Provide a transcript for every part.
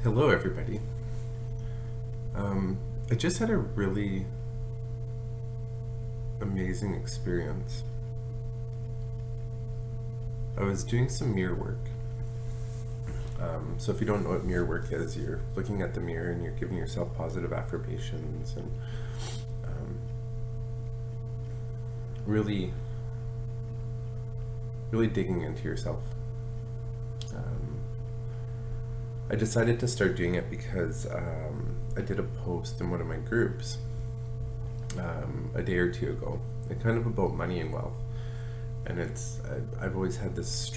Hello, everybody. I just had a really amazing experience. I was doing some mirror work. So if you don't know what mirror work is, you're looking at the mirror and you're giving yourself positive affirmations and really, really digging into yourself. I decided to start doing it because I did a post in one of my groups a day or two ago, and kind of about money and wealth. And I've always had this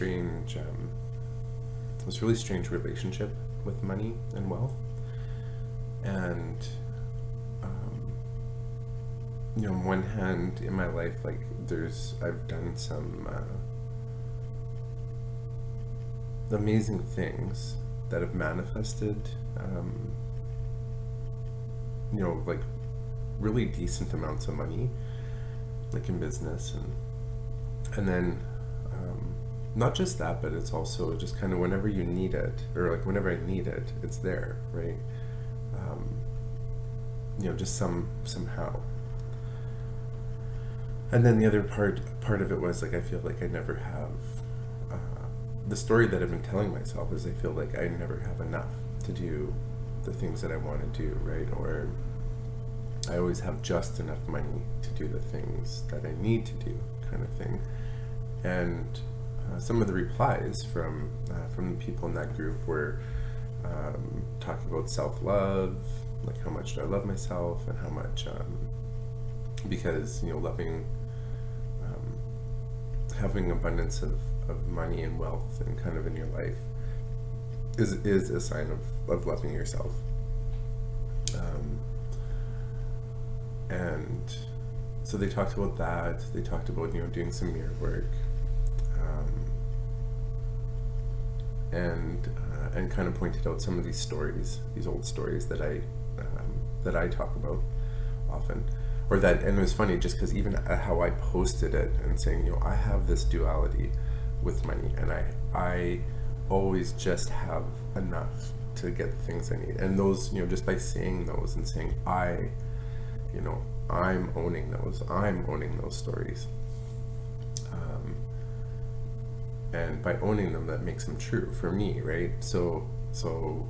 really strange relationship with money and wealth. And on one hand, in my life, like I've done some amazing things that have manifested, like really decent amounts of money, like in business, and then not just that, but it's also just kind of whenever you need it, or like whenever I need it, it's there, right? Just somehow. And then the other part of it was like I feel like I never have the story that I've been telling myself is I feel like I never have enough to do the things that I want to do, right? Or I always have just enough money to do the things that I need to do, kind of thing. And some of the replies from the people in that group were talking about self-love, like how much do I love myself, and how much because loving, having abundance of money and wealth and kind of in your life is a sign of loving yourself. And so they talked about that. They talked about doing some mirror work, and kind of pointed out some of these stories, these old stories that I talk about often, and it was funny just because even how I posted it and saying I have this duality with money, and I always just have enough to get the things I need, and those just by saying those and saying I'm owning those stories, and by owning them, that makes them true for me, right? So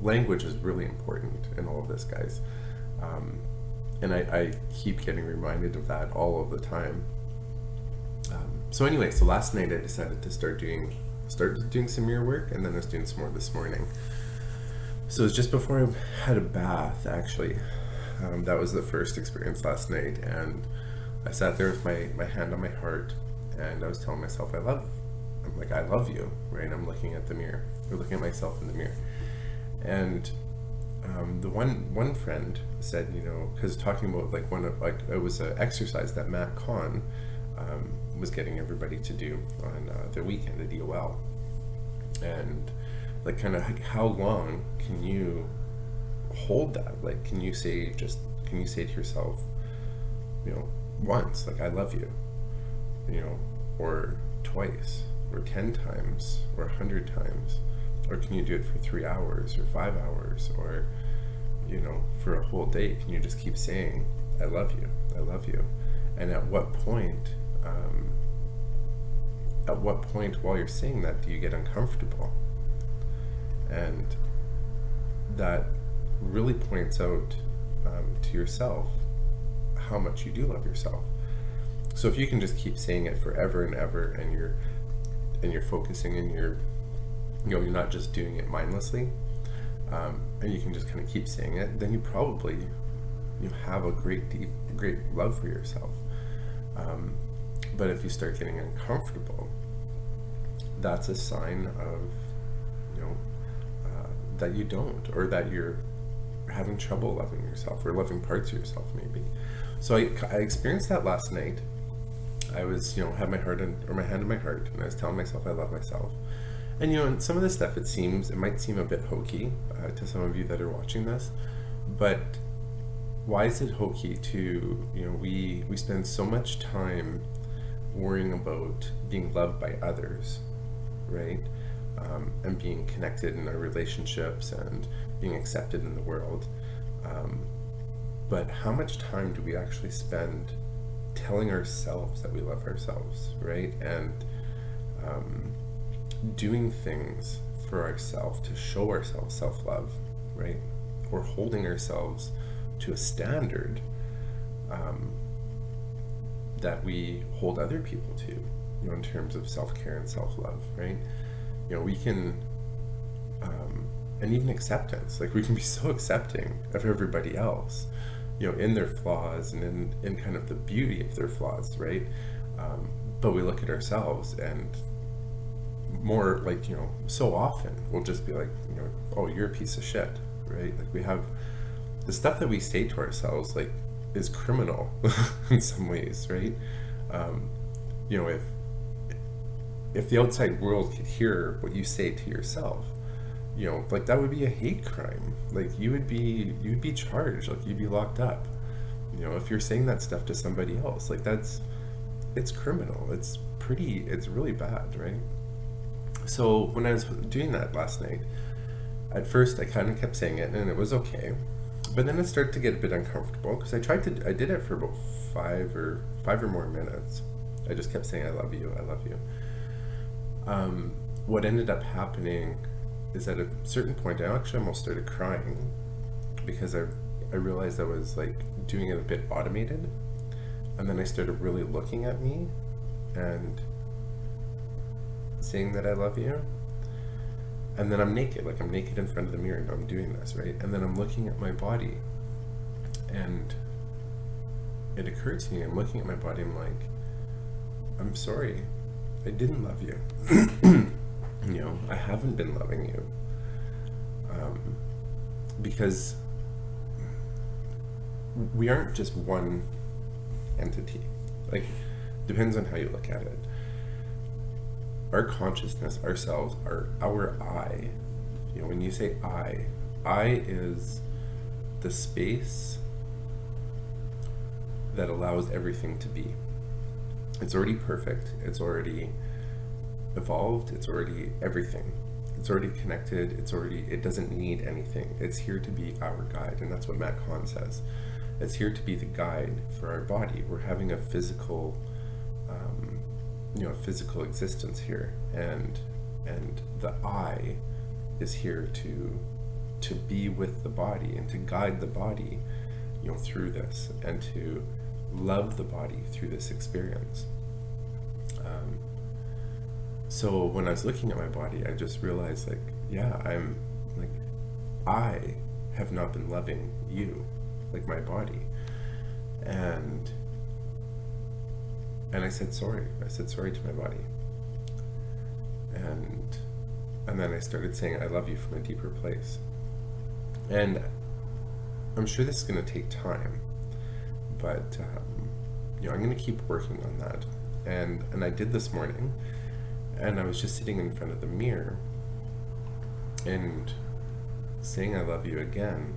language is really important in all of this, guys, and I keep getting reminded of that all of the time. So anyway, so last night I decided to start doing some mirror work, and then I was doing some more this morning. So it was just before I had a bath, actually. That was the first experience last night, and I sat there with my hand on my heart, and I was telling myself I love you, right? I'm looking at the mirror, or looking at myself in the mirror. And the one friend said, because talking about it was an exercise that Matt Kahn was getting everybody to do on their weekend at EOL, and like kind of how long can you hold that? Like, can you say to yourself, once, like, I love you, or twice, or 10 times, or 100 times, or can you do it for 3 hours, or 5 hours, or for a whole day? Can you just keep saying I love you, I love you? And at what point while you're saying that do you get uncomfortable? And that really points out to yourself how much you do love yourself. So if you can just keep saying it forever and ever, and you're focusing, and you're not just doing it mindlessly, and you can just kind of keep saying it, then you probably have a great love for yourself. But if you start getting uncomfortable, that's a sign of that you don't, or that you're having trouble loving yourself, or loving parts of yourself, maybe. So I experienced that last night. I was had my hand on my heart, and I was telling myself I love myself. And and some of this stuff, it might seem a bit hokey to some of you that are watching this, but why is it hokey to we spend so much time worrying about being loved by others, right? and being connected in our relationships and being accepted in the world. But how much time do we actually spend telling ourselves that we love ourselves, right? And doing things for ourselves to show ourselves self-love, right? Or holding ourselves to a standard that we hold other people to, you know, in terms of self-care and self-love, right? You know, we can, and even acceptance, like we can be so accepting of everybody else, you know, in their flaws and in kind of the beauty of their flaws, right? But we look at ourselves and more like, you know, so often we'll just be like, you know, oh, you're a piece of shit, right? Like we have the stuff that we say to ourselves, like, is criminal in some ways, right? You know, if the outside world could hear what you say to yourself, you know, like that would be a hate crime. Like you'd be charged, like you'd be locked up. You know, if you're saying that stuff to somebody else, like it's criminal. It's really bad, right? So when I was doing that last night, at first I kind of kept saying it and it was okay. But then it started to get a bit uncomfortable because I did it for about five or more minutes. I just kept saying, I love you, I love you. What ended up happening is at a certain point, I actually almost started crying because I realized I was like doing it a bit automated. And then I started really looking at me and saying that I love you. And then I'm naked in front of the mirror and I'm doing this, right? And then I'm looking at my body and it occurred to me, I'm looking at my body, I'm like, I'm sorry, I didn't love you. You know, I haven't been loving you. Because we aren't just one entity. Like, depends on how you look at it. Our consciousness, ourselves, our I, you know, when you say I is the space that allows everything to be. It's already perfect, it's already evolved, it's already everything. It's already connected, it doesn't need anything. It's here to be our guide, and that's what Matt Kahn says. It's here to be the guide for our body. We're having a physical physical existence here, and the I is here to be with the body and to guide the body, you know, through this, and to love the body through this experience. So when I was looking at my body, I just realized, like, yeah, I have not been loving you, like my body, and I said sorry. I said sorry to my body. And then I started saying I love you from a deeper place. And I'm sure this is going to take time, but you know, I'm going to keep working on that. And I did this morning, and I was just sitting in front of the mirror and saying I love you again,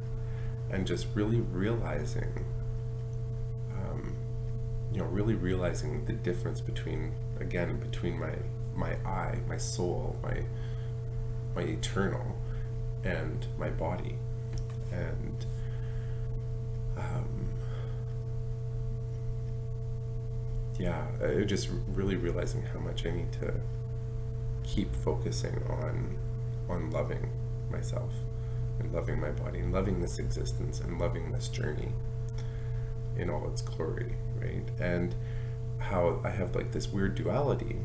and just really realizing really realizing the difference between my I, my soul, my eternal, and my body. And just really realizing how much I need to keep focusing on loving myself and loving my body and loving this existence and loving this journey in all its glory, right? And how I have like this weird duality.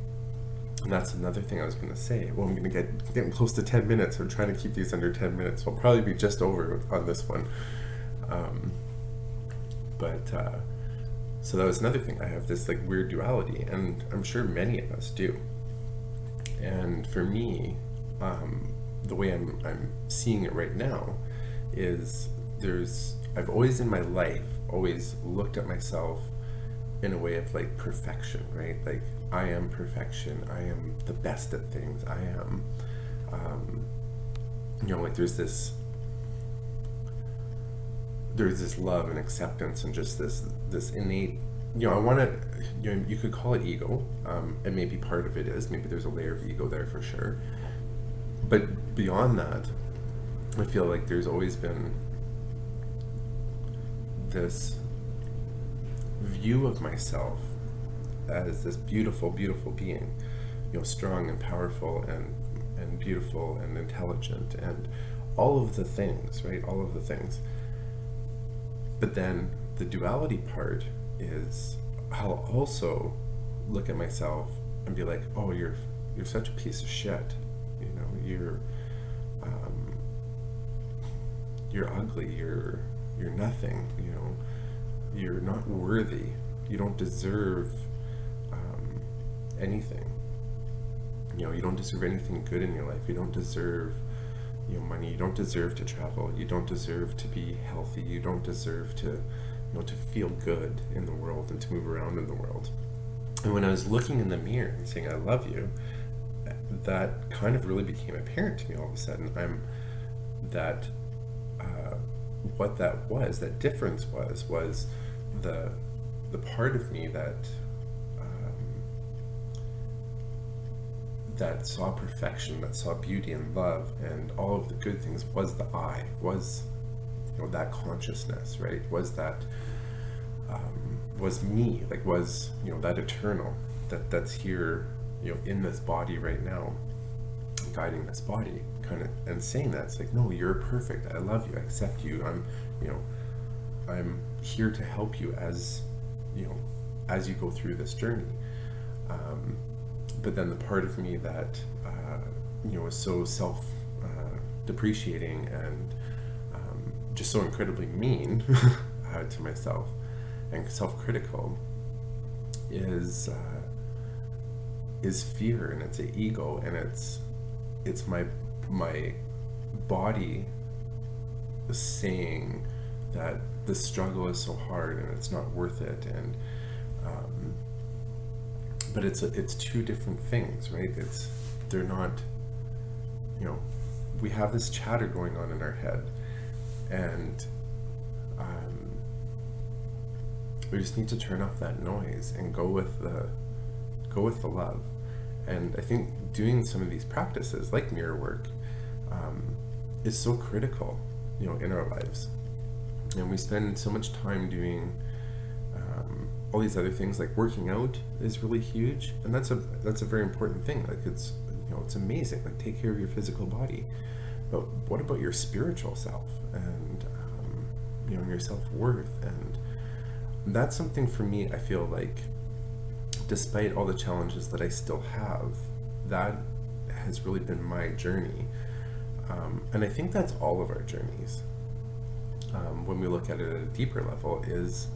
And that's another thing I was going to say. Well, I'm going to getting close to 10 minutes. I'm trying to keep these under 10 minutes. I'll probably be just over on this one. So that was another thing. I have this like weird duality, and I'm sure many of us do. And for me, the way I'm seeing it right now is I've always in my life always looked at myself in a way of like perfection, right? Like I am perfection. I am the best at things. I am, like there's this love and acceptance and just this innate, I want to, you could call it ego, and maybe part of it is, maybe there's a layer of ego there for sure. But beyond that, I feel like there's always been this view of myself as this beautiful, beautiful being, strong and powerful and beautiful and intelligent and all of the things, right? All of the things. But then the duality part is I'll also look at myself and be like, oh, you're such a piece of shit. You're ugly. You're nothing. You're not worthy. You don't deserve anything. You don't deserve anything good in your life. You don't deserve money. You don't deserve to travel. You don't deserve to be healthy. You don't deserve to to feel good in the world and to move around in the world. And when I was looking in the mirror and saying I love you, that kind of really became apparent to me all of a sudden. What that difference was the part of me that that saw perfection, that saw beauty and love and all of the good things, was the I, was that consciousness, right? Was that was me, like was that eternal that's here in this body right now, guiding this body, kind of, and saying that it's like, no, you're perfect, I love you, I accept you, I'm here to help you as as you go through this journey. But then the part of me that is so self depreciating and just so incredibly mean to myself and self-critical is fear, and it's an ego, and it's my body saying that the struggle is so hard and it's not worth it, and but it's two different things, right? They're not, we have this chatter going on in our head, and we just need to turn off that noise and go with the love. And I think doing some of these practices like mirror work is so critical, in our lives. And we spend so much time doing all these other things, like working out is really huge, and that's a very important thing. Like it's amazing. Like, take care of your physical body, but what about your spiritual self and your self-worth? And that's something for me, I feel like, despite all the challenges that I still have, that has really been my journey. And I think that's all of our journeys. When we look at it at a deeper level, is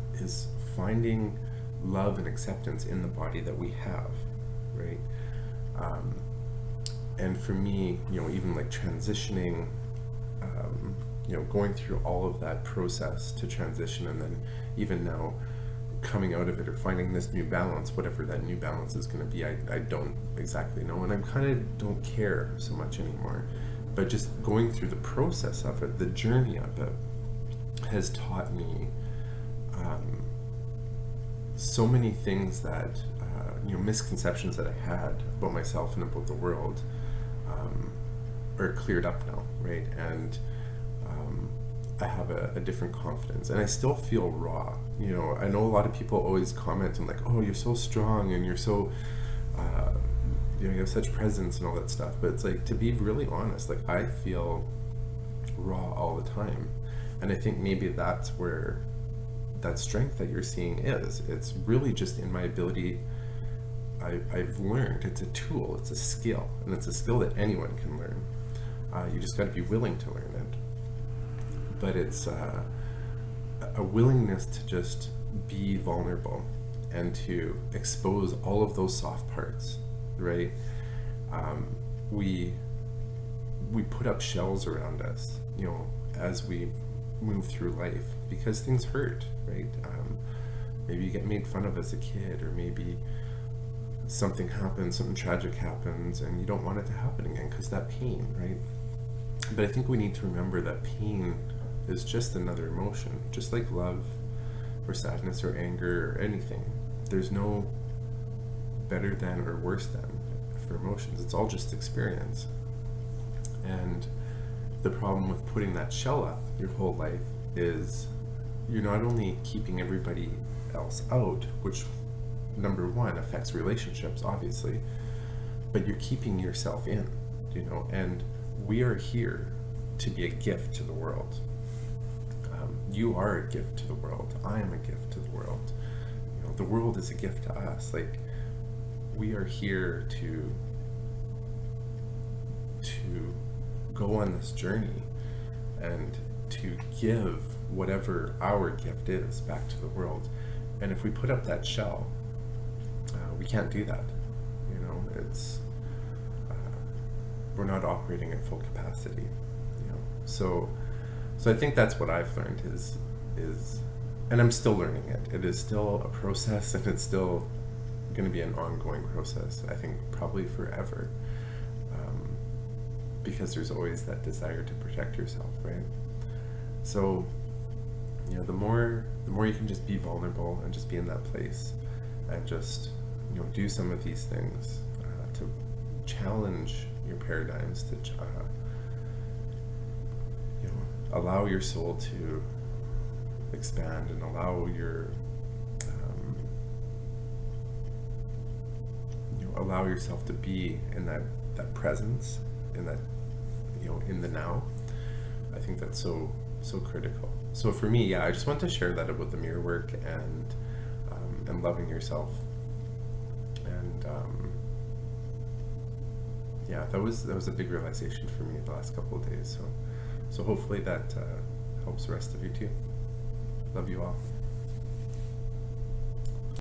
finding love and acceptance in the body that we have, right? And for me, even like transitioning, going through all of that process to transition, and then even now coming out of it or finding this new balance, whatever that new balance is going to be, I don't exactly know, and I kind of don't care so much anymore. But just going through the process of it, the journey of it, has taught me so many things that misconceptions that I had about myself and about the world are cleared up now, right? And I have a different confidence, and I still feel raw. I know a lot of people always comment and like, oh, you're so strong and you're so you have such presence and all that stuff, but it's like, to be really honest, like, I feel raw all the time. And I think maybe that's where that strength that you're seeing is. It's really just in my ability. I've learned it's a tool, it's a skill, and it's a skill that anyone can learn. You just got to be willing to learn it. But it's a willingness to just be vulnerable and to expose all of those soft parts, right? We put up shells around us, as we move through life, because things hurt, right? Maybe you get made fun of as a kid, or maybe something happens, something tragic happens, and you don't want it to happen again because that pain, right? But I think we need to remember that pain is just another emotion, just like love or sadness or anger or anything. There's no better than or worse than for emotions. It's all just experience. the problem with putting that shell up your whole life is you're not only keeping everybody else out, which number one affects relationships, obviously, but you're keeping yourself in, and we are here to be a gift to the world. You are a gift to the world. I am a gift to the world. The world is a gift to us. Like, we are here to go on this journey and to give whatever our gift is back to the world. And if we put up that shell, we can't do that. It's we're not operating at full capacity. So I think that's what I've learned is, and I'm still learning it. It is still a process, and it's still going to be an ongoing process. I think probably forever, because there's always that desire to protect yourself, right? So, the more you can just be vulnerable and just be in that place, and just do some of these things to challenge your paradigms, to allow your soul to expand, and allow your allow yourself to be in that presence, in that in the now. I think that's so critical. So for me, I just want to share that about the mirror work and loving yourself. And that was a big realization for me the last couple of days. So hopefully that helps the rest of you too. Love you all.